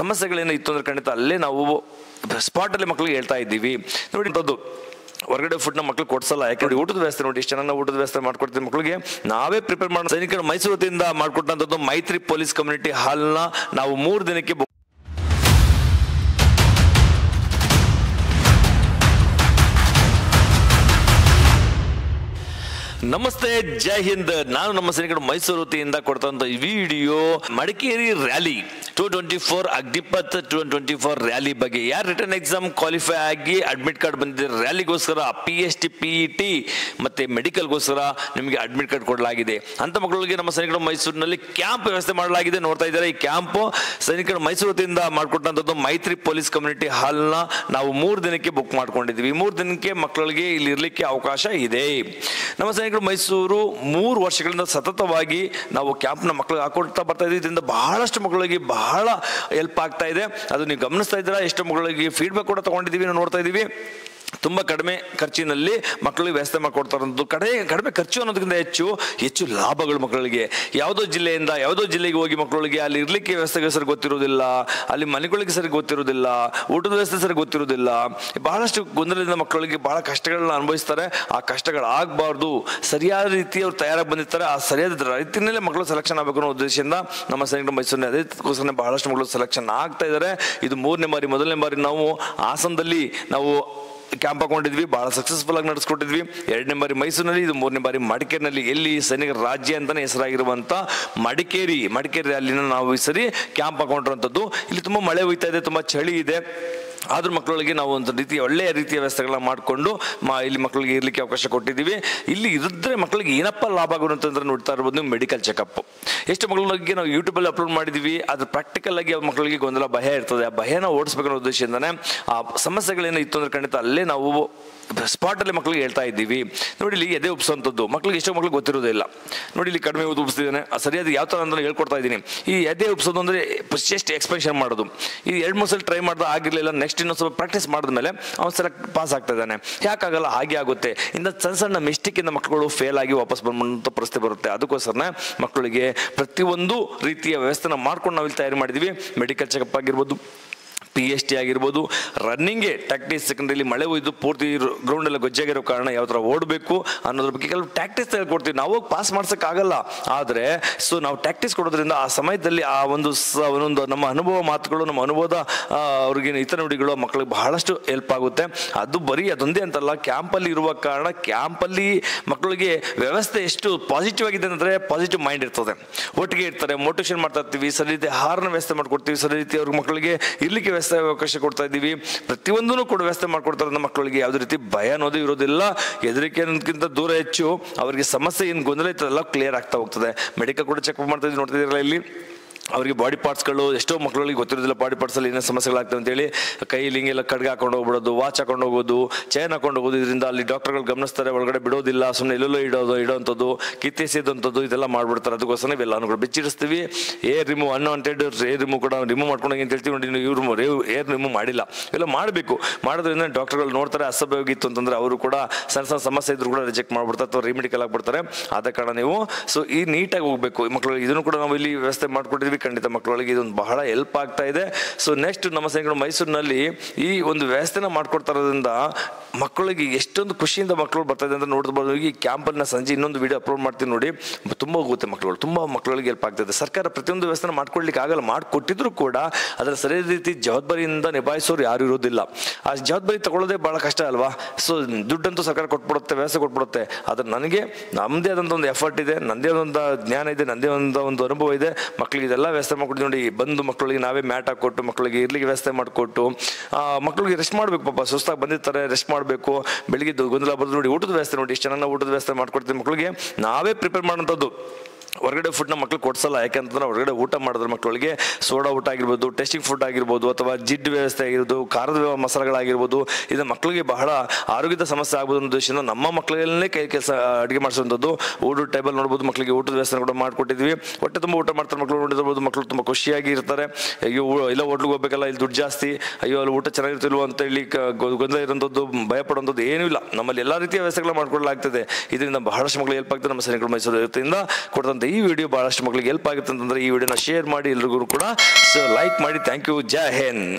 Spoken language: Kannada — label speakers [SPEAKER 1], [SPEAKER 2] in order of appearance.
[SPEAKER 1] ಸಮಸ್ಯೆಗಳೇನು ಇತ್ತು ಅಂದ್ರೆ ಖಂಡಿತ ಅಲ್ಲೇ ನಾವು ಸ್ಪಾಟಲ್ಲಿ ಮಕ್ಕಳಿಗೆ ಹೇಳ್ತಾ ಇದ್ದೀವಿ. ನೋಡಿ ಹೊರಗಡೆ ಫುಡ್ನ ಮಕ್ಳು ಕೊಡ್ಸಲ್ಲ. ಯಾಕೆ ನೋಡಿ ಊಟದ ವ್ಯವಸ್ಥೆ ನೋಡಿ ಎಷ್ಟು ಚೆನ್ನಾಗಿ ಊಟದ ವ್ಯವಸ್ಥೆ ಮಾಡ್ಕೊಡ್ತೀವಿ ಮಕ್ಕಳಿಗೆ. ನಾವೇ ಪ್ರಿಪೇರ್ ಮಾಡೋ ಸೈನಿಕರು ಮೈಸೂರು ವತಿಯಿಂದ ಮಾಡ್ಕೊಟ್ಟಂಥದ್ದು ಮೈತ್ರಿ ಪೊಲೀಸ್ ಕಮ್ಯುನಿಟಿ ಹಾಲ್ನ ನಾವು 3 ದಿನಕ್ಕೆ ನಮಸ್ತೆ, ಜೈ ಹಿಂದ್. ನಾನು ನಮ್ಮ ಸೈನಿಕರು ಮೈಸೂರು ವತಿಯಿಂದ ಕೊಡ್ತಂತ video Madikeri rally 224 Agnipath 224 rally ಬಗ್ಗೆ. ಯಾರು ರಿಟರ್ನ್ ಎಕ್ಸಾಮ್ ಕ್ವಾಲಿಫೈ ಆಗಿ ಅಡ್ಮಿಟ್ ಕಾರ್ಡ್ ಬಂದಿದೆ ರ್ಯಾಲಿಗೋಸ್ಕರ PST PET ಮತ್ತೆ ಮೆಡಿಕಲ್ಗೋಸ್ಕರ ನಿಮಗೆ ಅಡ್ಮಿಟ್ ಕಾರ್ಡ್ ಕೊಡಲಾಗಿದೆ. ಅಂತ ಮಕ್ಕಳಿಗೆ ನಮ್ಮ ಸೈನಿಕರು ಮೈಸೂರಿನಲ್ಲಿ ಕ್ಯಾಂಪ್ ವ್ಯವಸ್ಥೆ ಮಾಡಲಾಗಿದೆ. ನೋಡ್ತಾ ಇದ್ದಾರೆ ಈ ಕ್ಯಾಂಪ್ ಸೈನಿಕರು ಮೈಸೂರು ವತಿಯಿಂದ ಮಾಡಿಕೊಟ್ಟಂಥದ್ದು ಮೈತ್ರಿ ಪೊಲೀಸ್ ಕಮ್ಯುನಿಟಿ ಹಾಲ್ನ ನಾವು 3 ದಿನಕ್ಕೆ ಬುಕ್ ಮಾಡ್ಕೊಂಡಿದ್ವಿ. 3 ದಿನಕ್ಕೆ ಮಕ್ಕಳಿಗೆ ಇಲ್ಲಿ ಇರಲಿಕ್ಕೆ ಅವಕಾಶ ಇದೆ. ನಮ್ಮ ಸೈನಿಕರು ಮೈಸೂರು 3 ವರ್ಷಗಳಿಂದ ಸತತವಾಗಿ ನಾವು ಕ್ಯಾಂಪ್ನ ಮಕ್ಕಳಿಗೆ ಹಾಕೊಡ್ತಾ ಬರ್ತಾ ಇದ್ದೀವಿ. ಇದರಿಂದ ಬಹಳಷ್ಟು ಮಕ್ಕಳಿಗೆ ಬಹಳ ಹೆಲ್ಪ್ ಆಗ್ತಾ ಇದೆ. ಅದು ನೀವು ಗಮನಿಸ್ತಾ ಇದ್ದೀರಾ. ಎಷ್ಟು ಮಕ್ಕಳಿಗೆ ಫೀಡ್ಬ್ಯಾಕ್ ಕೂಡ ತಗೊಂಡಿದ್ದೀವಿ, ನಾವು ನೋಡ್ತಾ ಇದ್ದೀವಿ. ತುಂಬ ಕಡಿಮೆ ಖರ್ಚಿನಲ್ಲಿ ಮಕ್ಕಳಿಗೆ ವ್ಯವಸ್ಥೆ ಮಾಡಿಕೊಡ್ತಾರಂಥದ್ದು. ಕಡಿಮೆ ಖರ್ಚು ಅನ್ನೋದಕ್ಕಿಂತ ಹೆಚ್ಚು ಲಾಭಗಳು ಮಕ್ಕಳಿಗೆ. ಯಾವುದೋ ಜಿಲ್ಲೆಯಿಂದ ಯಾವುದೋ ಜಿಲ್ಲೆಗೆ ಹೋಗಿ ಮಕ್ಕಳಿಗೆ ಅಲ್ಲಿ ಇರಲಿಕ್ಕೆ ವ್ಯವಸ್ಥೆಗೆ ಸರಿ ಗೊತ್ತಿರೋದಿಲ್ಲ, ಅಲ್ಲಿ ಮನೆಗಳಿಗೆ ಸರಿ ಗೊತ್ತಿರೋದಿಲ್ಲ, ಊಟದ ವ್ಯವಸ್ಥೆ ಸರಿ ಗೊತ್ತಿರೋದಿಲ್ಲ. ಬಹಳಷ್ಟು ಗೊಂದಲದಿಂದ ಮಕ್ಕಳಿಗೆ ಬಹಳ ಕಷ್ಟಗಳನ್ನ ಅನುಭವಿಸ್ತಾರೆ. ಆ ಕಷ್ಟಗಳಾಗಬಾರ್ದು, ಸರಿಯಾದ ರೀತಿ ಅವ್ರು ತಯಾರಾಗಿ ಬಂದಿರ್ತಾರೆ. ಆ ಸರಿಯಾದ ರೀತಿಯಲ್ಲೇ ಮಕ್ಕಳು ಸೆಲೆಕ್ಷನ್ ಆಗಬೇಕು ಅನ್ನೋ ಉದ್ದೇಶದಿಂದ ನಮ್ಮ ಸೈನಿಕರು ಮೈಸೂರಿನ ಅದಕ್ಕೋಸ್ಕರ ಬಹಳಷ್ಟು ಮಕ್ಕಳು ಸೆಲೆಕ್ಷನ್ ಆಗ್ತಾ ಇದ್ದಾರೆ. ಇದು 3ನೇ ಬಾರಿ. ಮೊದಲನೇ ಬಾರಿ ನಾವು ಹಾಸನದಲ್ಲಿ ನಾವು ಕ್ಯಾಂಪ್ ಹಾಕೊಂಡಿದ್ವಿ, ಬಹಳ ಸಕ್ಸಸ್ಫುಲ್ ಆಗಿ ನಡೆಸ್ಕೊಟ್ಟಿದ್ವಿ. 2ನೇ ಬಾರಿ ಮೈಸೂರಿನಲ್ಲಿ, ಇದು 3ನೇ ಬಾರಿ ಮಡಿಕೇರಿನಲ್ಲಿ, ಎಲ್ಲಿ ಸೈನಿಕರ ರಾಜ್ಯ ಅಂತಾನೆ ಹೆಸರಾಗಿರುವಂತ ಮಡಿಕೇರಿ ಅಲ್ಲಿನ ನಾವು ಈ ಸರಿ ಕ್ಯಾಂಪ್ ಹಾಕೊಂಡಿರುವಂಥದ್ದು. ಇಲ್ಲಿ ತುಂಬಾ ಮಳೆ ಹೋಯ್ತಾ ಇದೆ, ತುಂಬಾ ಚಳಿ ಇದೆ. ಆದ್ರೂ ಮಕ್ಕಳಿಗೆ ನಾವು ಒಂದು ರೀತಿಯ ಒಳ್ಳೆಯ ರೀತಿಯ ವ್ಯವಸ್ಥೆಗಳನ್ನ ಮಾಡಿಕೊಂಡು ಇಲ್ಲಿ ಮಕ್ಕಳಿಗೆ ಇರಲಿಕ್ಕೆ ಅವಕಾಶ ಕೊಟ್ಟಿದ್ದೀವಿ. ಇಲ್ಲಿ ಇರಿದ್ರೆ ಮಕ್ಕಳಿಗೆ ಏನಪ್ಪ ಲಾಭ ಆಗುವಂತಂದ್ರೆ ನೋಡ್ತಾ ಇರ್ಬೋದು ನೀವು ಮೆಡಿಕಲ್ ಚೆಕಪ್. ಎಷ್ಟು ಮಕ್ಕಳಿಗೆ ನಾವು ಯೂಟ್ಯೂಬಲ್ಲಿ ಅಪ್ಲೋಡ್ ಮಾಡಿದ್ದೀವಿ. ಅದು ಪ್ರಾಕ್ಟಿಕಲ್ ಆಗಿ ಮಕ್ಕಳಿಗೆ ಗೊಂದಲ ಭಯ ಇರ್ತದೆ. ಆ ಭಯನ ಓಡಿಸ್ಬೇಕನ್ನೋ ಉದ್ದೇಶದಿಂದಾನೆ ಆ ಸಮಸ್ಯೆಗಳೇನು ಇತ್ತು ಅಂದ್ರೆ ಖಂಡಿತ ಅಲ್ಲೇ ನಾವು ಸ್ಪಾಟಲ್ಲಿ ಮಕ್ಕಳಿಗೆ ಹೇಳ್ತಾ ಇದ್ದೀವಿ. ನೋಡಿ ಇಲ್ಲಿ ಎದೆ ಉಪ್ಸೋಂಥದ್ದು ಮಕ್ಕಳಿಗೆ ಎಷ್ಟೋ ಮಕ್ಕಳಿಗೆ ಗೊತ್ತಿರೋದಿಲ್ಲ. ನೋಡಿ ಇಲ್ಲಿ ಕಡಿಮೆ ಉಪ್ಸಿದ್ದಾನೆ, ಸರಿಯಾದ ಯಾವ ಥರ ಅಂತ ಹೇಳ್ಕೊಡ್ತಾ ಇದ್ದೀನಿ. ಈ ಎದೆ ಉಪ್ಸೋದು ಅಂದರೆ ಚೆಸ್ಟ್ ಎಕ್ಸ್ಪೆನ್ಷನ್ ಮಾಡೋದು. ಈ 2-3 ಸಲ ಟ್ರೈ ಮಾಡಿದ್ರೆ ಆಗಿರಲಿಲ್ಲ, ನೆಕ್ಸ್ಟ್ ಇನ್ನೊಂದು ಸ್ವಲ್ಪ ಪ್ರಾಕ್ಟೀಸ್ ಮಾಡಿದ್ಮೇಲೆ ಅವ್ನು ಸೆಲೆಕ್ಟ್ ಪಾಸ್ ಆಗ್ತಾ ಇದ್ದಾನೆ. ಯಾಕಾಗಲ್ಲ? ಹಾಗೆ ಆಗುತ್ತೆ. ಇಂದ ಸಣ್ಣ ಮಿಸ್ಟೇಕಿಂದ ಮಕ್ಕಳು ಫೇಲ್ ಆಗಿ ವಾಪಸ್ ಬಂದಂಥ ಪರಿಸ್ಥಿತಿ ಬರುತ್ತೆ. ಅದಕ್ಕೋಸ್ಕರ ಮಕ್ಕಳಿಗೆ ಪ್ರತಿಯೊಂದು ರೀತಿಯ ವ್ಯವಸ್ಥೆನ ಮಾಡ್ಕೊಂಡು ನಾವು ಇಲ್ಲಿ ತಯಾರು ಮಾಡಿದ್ದೀವಿ. ಮೆಡಿಕಲ್ ಚೆಕಪ್ ಆಗಿರ್ಬೋದು, PST ಆಗಿರ್ಬೋದು, ರನ್ನಿಂಗ್ಗೆ ಟ್ಯಾಕ್ಟಿಕ್ಸ್. ಸೆಕೆಂಡ್ರಿಲಿ ಮಳೆ ಹೋಯ್ದು ಪೂರ್ತಿ ಗ್ರೌಂಡ್ ಎಲ್ಲ ಗೊಜ್ಜಾಗಿರೋ ಕಾರಣ ಯಾವ ಥರ ಓಡಬೇಕು ಅನ್ನೋದ್ರ ಬಗ್ಗೆ ಕೆಲವು ಟ್ಯಾಕ್ಟಿಕ್ಸ್ ಹೇಳ್ಕೊಡ್ತೀವಿ. ನಾವು ಪಾಸ್ ಮಾಡ್ಸೋಕ್ಕಾಗಲ್ಲ, ಆದರೆ ನಾವು ಟ್ಯಾಕ್ಟಿಕ್ಸ್ ಕೊಡೋದ್ರಿಂದ ಆ ಸಮಯದಲ್ಲಿ ಆ ಒಂದೊಂದು ನಮ್ಮ ಅನುಭವ ಮಾತುಗಳು, ನಮ್ಮ ಅನುಭವದ ಅವ್ರಿಗೆ ಇತರ ನುಡಿಗಳು ಮಕ್ಕಳಿಗೆ ಬಹಳಷ್ಟು ಹೆಲ್ಪ್ ಆಗುತ್ತೆ. ಅದು ಬರೀ ಅದೊಂದೇ ಅಂತಲ್ಲ, ಕ್ಯಾಂಪಲ್ಲಿ ಇರುವ ಕಾರಣ ಕ್ಯಾಂಪಲ್ಲಿ ಮಕ್ಕಳಿಗೆ ವ್ಯವಸ್ಥೆ ಎಷ್ಟು ಪಾಸಿಟಿವ್ ಆಗಿದೆ ಅಂದರೆ ಪಾಸಿಟಿವ್ ಮೈಂಡ್ ಇರ್ತದೆ, ಒಟ್ಟಿಗೆ ಇರ್ತಾರೆ, ಮೋಟಿವೇಶನ್ ಮಾಡ್ತಾ ಇರ್ತೀವಿ, ಸರಿ ರೀತಿ ಆಹಾರನ ವ್ಯವಸ್ಥೆ ಮಾಡ್ಕೊಡ್ತೀವಿ, ಸರಿ ರೀತಿ ಅವ್ರಿಗೆ ಮಕ್ಕಳಿಗೆ ಇರ್ಲಿಕ್ಕೆ ವ್ಯವಸ್ಥೆ ಅವಕಾಶ ಕೊಡ್ತಾ ಇದ್ದೀವಿ. ಪ್ರತಿಯೊಂದೂ ಕೂಡ ವ್ಯವಸ್ಥೆ ಮಾಡ್ಕೊಡ್ತಾರೆ. ಮಕ್ಕಳಿಗೆ ಯಾವುದೇ ರೀತಿ ಭಯ ಅನ್ನೋದು ಇರೋದಿಲ್ಲ. ಹೆದರಿಕೆ ಅನ್ನೋದಕ್ಕಿಂತ ದೂರ ಹೆಚ್ಚು ಅವರಿಗೆ ಸಮಸ್ಯೆ ಏನು ಗೊಂದಲ ಇರ್ತದೆಲ್ಲ ಕ್ಲಿಯರ್ ಆಗ್ತಾ ಹೋಗ್ತದೆ. ಮೆಡಿಕಲ್ ಕೂಡ ಚೆಕ್ ಮಾಡ್ತಾ ಇದ್ದೀವಿ, ನೋಡ್ತಾ ಇದ್ದೀರಲ್ಲ ಇಲ್ಲಿ. ಅವರಿಗೆ ಬಾಡಿ ಪಾರ್ಟ್ಸ್ಗಳು ಎಷ್ಟೋ ಮಕ್ಕಳಿಗೆ ಗೊತ್ತಿರೋದಿಲ್ಲ. ಬಾಡಿ ಪಾರ್ಟ್ಸಲ್ಲಿ ಏನೇ ಸಮಸ್ಯೆಗಳಾಗ್ತವೆ ಅಂತೇಳಿ ಕೈಲಿ ಹಿಂಗೆಲ್ಲ ಕಡ್ಗೆ ಹಾಕೊಂಡು ಹೋಗ್ಬಿಡೋದು, ವಾಚ್ ಹಾಕೊಂಡು ಹೋಗೋದು, ಚೈನ್ ಹಾಕೊಂಡು ಹೋಗೋದು. ಇದರಿಂದ ಅಲ್ಲಿ ಡಾಕ್ಟರ್ಗಳು ಗಮನಿಸ್ತಾರೆ, ಒಳಗಡೆ ಬಿಡೋದಿಲ್ಲ, ಸುಮ್ಮನೆ ಎಲ್ಲೆಲ್ಲೋ ಇಡೋವಂಥದ್ದು, ಕಿತ್ತೆಸೆದಂಥದ್ದು ಇದೆಲ್ಲ ಮಾಡ್ಬಿಡ್ತಾರೆ. ಅದಕ್ಕೋಸ್ಕರ ಇವೆಲ್ಲ ಬಿಚ್ಚಿಡಿಸ್ತೀವಿ. Air remove unwanted air remove ಕೂಡ ರಿಮೂವ್ ಮಾಡ್ಕೊಂಡೋಗಿ ಅಂತ ಹೇಳ್ತೀವಿ. ನೋಡಿ ಇವರು ಏರ್ ರಿಮೂವ್ ಮಾಡಿಲ್ಲ, ಇವೆಲ್ಲ ಮಾಡಬೇಕು. ಮಾಡೋದ್ರಿಂದ ಡಾಕ್ಟರ್ಗಳು ನೋಡ್ತಾರೆ, ಅಸಭ್ಯವಾಗಿತ್ತು ಅಂತಂದ್ರೆ ಅವರು ಕೂಡ ಸಣ್ಣ ಸಮಸ್ಯೆ ಇದ್ರು ಕೂಡ ರಿಜೆಕ್ಟ್ ಮಾಡ್ಬಿಡ್ತಾರೆ ಅಥವಾ ರಿಮೆಡಿಕಲ್ ಆಗ್ಬಿಡ್ತಾರೆ. ಆದ ಕಾರಣ ನೀವು ಈ ನೀಟಾಗಿ ಹೋಗ್ಬೇಕು. ಮಕ್ಕಳಿಗೆ ಇದನ್ನು ಕೂಡ ನಾವು ಇಲ್ಲಿ ವ್ಯವಸ್ಥೆ ಮಾಡ್ಕೊಟ್ಟಿದ್ವಿ. ಖಂಡಿತ ಮಕ್ಕಳಿಗೆ ಇದೊಂದು ಬಹಳ ಹೆಲ್ಪ್ ಆಗ್ತಾ ಇದೆ. ನೆಕ್ಸ್ಟ್ ನಮ್ಮ ಸೈನಿಕರು ಮೈಸೂರಿನಲ್ಲಿ ಈ ಒಂದು ವ್ಯವಸ್ಥೆನ ಮಾಡ್ಕೊಡ್ತಾ ಇರೋದ್ರಿಂದ ಮಕ್ಕಳಿಗೆ ಎಷ್ಟೊಂದು ಖುಷಿಯಿಂದ ಮಕ್ಕಳು ಬರ್ತಾ ಇದೆ ಅಂತ ನೋಡ್ಬೋದು. ಈ ಕ್ಯಾಂಪನ್ನ ಸಂಜೆ ಇನ್ನೊಂದು ವಿಡಿಯೋ ಅಪ್ಲೋಡ್ ಮಾಡ್ತೀನಿ ನೋಡಿ, ತುಂಬ ಹೋಗುತ್ತೆ ಮಕ್ಕಳು, ತುಂಬ ಮಕ್ಕಳಿಗೆ ಹೆಲ್ಪ್ ಆಗ್ತದೆ. ಸರ್ಕಾರ ಪ್ರತಿಯೊಂದು ವ್ಯವಸ್ಥೆನ ಮಾಡ್ಕೊಡ್ಲಿಕ್ಕೆ ಆಗಲ್ಲ, ಮಾಡಿಕೊಟ್ಟಿದ್ರು ಕೂಡ ಅದರ ಸರಿಯಾದ ರೀತಿ ಜವಾಬ್ದಾರಿಯಿಂದ ನಿಭಾಯಿಸೋರು ಯಾರು ಇರೋದಿಲ್ಲ. ಆ ಜವಾಬ್ದಾರಿ ತಗೊಳ್ಳೋದೇ ಬಹಳ ಕಷ್ಟ ಅಲ್ವಾ. ದುಡ್ಡಂತೂ ಸರ್ಕಾರ ಕೊಟ್ಬಿಡುತ್ತೆ, ವ್ಯವಸ್ಥೆ ಕೊಟ್ಬಿಡುತ್ತೆ. ಆದರೆ ನನಗೆ ನಮ್ಮದೇ ಆದಂಥ ಒಂದು ಎಫರ್ಟ್ ಇದೆ, ನನ್ನದೇ ಆದಂಥ ಜ್ಞಾನ ಇದೆ, ನನ್ನದೇ ಒಂದು ಅನುಭವ ಇದೆ. ಮಕ್ಕಳಿಗೆ ಇದೆಲ್ಲ ವ್ಯವಸ್ಥೆ ಮಾಡ್ಕೊಡ್ತೀವಿ ನೋಡಿ. ಬಂದು ಮಕ್ಕಳಿಗೆ ನಾವೇ ಮ್ಯಾಟ್ ಹಾಕೊಟ್ಟು ಮಕ್ಕಳಿಗೆ ಇರ್ಲಿಕ್ಕೆ ವ್ಯವಸ್ಥೆ ಮಾಡಿಕೊಟ್ಟು ಮಕ್ಕಳಿಗೆ ರೆಸ್ಟ್ ಮಾಡಬೇಕು. ಪಾಪ ಸುಸ್ತಾಗಿ ಬಂದಿರ್ತಾರೆ, ರೆಸ್ಟ್ ಮಾಡಬೇಕು. ಬೆಳಿಗ್ಗೆ ಗೊಂದಲ ಬರೋದು ನೋಡಿ. ಊಟದ ವ್ಯವಸ್ಥೆ ನೋಡಿ, ಎಷ್ಟು ಚೆನ್ನಾಗಿ ನಾವು ಊಟದ ವ್ಯವಸ್ಥೆ ಮಾಡ್ಕೊಡ್ತೀವಿ. ಮಕ್ಕಳಿಗೆ ನಾವೇ ಪ್ರಿಪೇರ್ ಮಾಡೋಂಥದ್ದು. ಹೊರಗಡೆ ಫುಡ್ನ ಮಕ್ಕಳು ಕೊಡ್ಸಲ್ಲ. ಯಾಕೆಂತಂದ್ರೆ ಹೊರಗಡೆ ಊಟ ಮಾಡಿದ್ರೆ ಮಕ್ಕಳಿಗೆ ಸೋಡಾ ಊಟ ಆಗಿರ್ಬೋದು, ಟೆಸ್ಟಿಂಗ್ ಫುಡ್ ಆಗಿರ್ಬೋದು, ಅಥವಾ ಜಿಡ್ಡು ವ್ಯವಸ್ಥೆ ಆಗಿರ್ಬೋದು, ಖಾರದ ಮಸಾಲೆಗಳಾಗಿರ್ಬೋದು, ಇದು ಮಕ್ಕಳಿಗೆ ಬಹಳ ಆರೋಗ್ಯದ ಸಮಸ್ಯೆ ಆಗ್ಬೋದು ಅನ್ನೋ ಉದ್ದೇಶದಿಂದ ನಮ್ಮ ಮಕ್ಕಳಲ್ಲೇ ಕೆಲಸ ಅಡುಗೆ ಮಾಡಿಸುವಂಥದ್ದು. ಊಟದ ಟೇಬಲ್ ನೋಡ್ಬೋದು, ಮಕ್ಕಳಿಗೆ ಊಟದ ವ್ಯವಸ್ಥೆ ಕೂಡ ಮಾಡಿಕೊಟ್ಟಿದ್ವಿ. ಹೊಟ್ಟೆ ತುಂಬ ಊಟ ಮಾಡ್ತಾರೆ ಮಕ್ಕಳು, ನೋಡಿರ್ಬೋದು. ಮಕ್ಕಳು ತುಂಬ ಖುಷಿಯಾಗಿ ಇರ್ತಾರೆ. ಅಯ್ಯೋ ಇಲ್ಲ ಹೋಟ್ಲಿಗೆ ಹೋಗ್ಬೇಕಲ್ಲ, ಇಲ್ಲಿ ದುಡ್ಡು ಜಾಸ್ತಿ, ಅಯ್ಯೋ ಅಲ್ಲಿ ಊಟ ಚೆನ್ನಾಗಿರ್ತಿಲ್ವ ಅಂತ ಹೇಳಿ ಗೊಂದಲ ಇರೋಂಥದ್ದು ಭಯಪಡುವಂಥದ್ದು ಏನೂ ಇಲ್ಲ. ನಮ್ಮಲ್ಲಿ ಎಲ್ಲ ರೀತಿಯ ವ್ಯವಸ್ಥೆಗಳನ್ನ ಮಾಡ್ಕೊಳ್ಳಲಾಗ್ತದೆ. ಇದರಿಂದ ಬಹಳಷ್ಟು ಮಕ್ಕಳಿಗೆ ಹೆಲ್ಪ್ ಆಗ್ತದೆ. ನಮ್ಮ ಸೈನಿಕರು ಮೈಸೂರು ವತಿಯಿಂದ ಕೊಡುವಂಥ ಈ ವಿಡಿಯೋ ಬಹಳಷ್ಟು ಮಕ್ಕಳಿಗೆ ಹೆಲ್ಪ್ ಆಗುತ್ತೆ ಅಂತಂದರೆ ಈ ವಿಡಿಯೋನ ಶೇರ್ ಮಾಡಿ, ಎಲ್ರಿಗೂ ಕೂಡ ಲೈಕ್ ಮಾಡಿ. Thank you. ಜೈ ಹಿಂದ್.